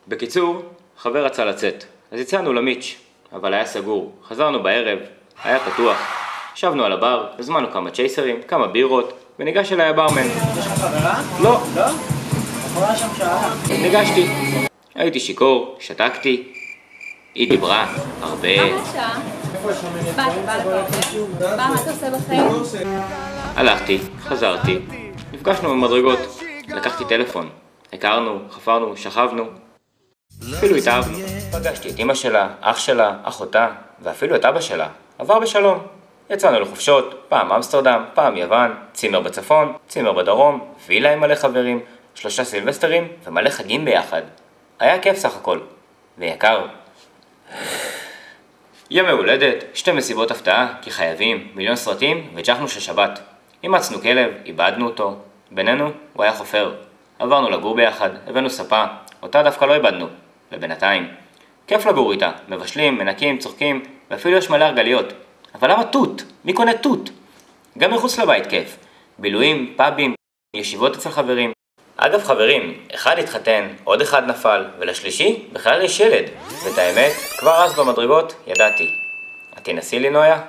בקיצור, חבר רצה לצאת, אז יצאנו למיץ', אבל היה סגור. חזרנו בערב, היה פתוח. ישבנו על הבר, הזמנו כמה צ'ייסרים, כמה בירות, וניגש אליי הברמן. יש לך חברה? לא. לא? בחורה שם שעה. ניגשתי. הייתי שיכור, שתקתי. היא דיברה הרבה. מה השעה? מה אתה עושה בחיים? הלכתי, חזרתי, נפגשנו במדרגות, לקחתי טלפון, הכרנו, חפרנו, שכבנו, אפילו התאהבנו. פגשתי את אמא שלה, אח שלה, אחותה, ואפילו את אבא שלה. עבר בשלום. יצאנו לחופשות, פעם אמסטרדם, פעם יוון, צימר בצפון, צימר בדרום, וילה עם מלא חברים, 3 סילבסטרים ומלא חגים ביחד. היה כיף סך הכל, ויקר. יום ההולדת, 2 מסיבות הפתעה, כי חייבים, 1,000,000 סרטים וג'חנו של שבת. אימצנו כלב, איבדנו אותו. בינינו, הוא היה חופר. עברנו לגור ביחד, הבאנו ספה, אותה דווקא לא איבדנו, לבינתיים. כיף לגור איתה, מבשלים, מנקים, צוחקים, ואפילו יש מלא הרגליות. אבל למה תות? מי קונה תות? גם מחוץ לבית כיף. בילויים, פאבים, ישיבות אצל חברים. אגב חברים, אחד התחתן, עוד אחד נפל, ולשלישי בכלל יש ילד. ואת האמת, כבר אז במדרגות ידעתי. את תנסי לי נויה?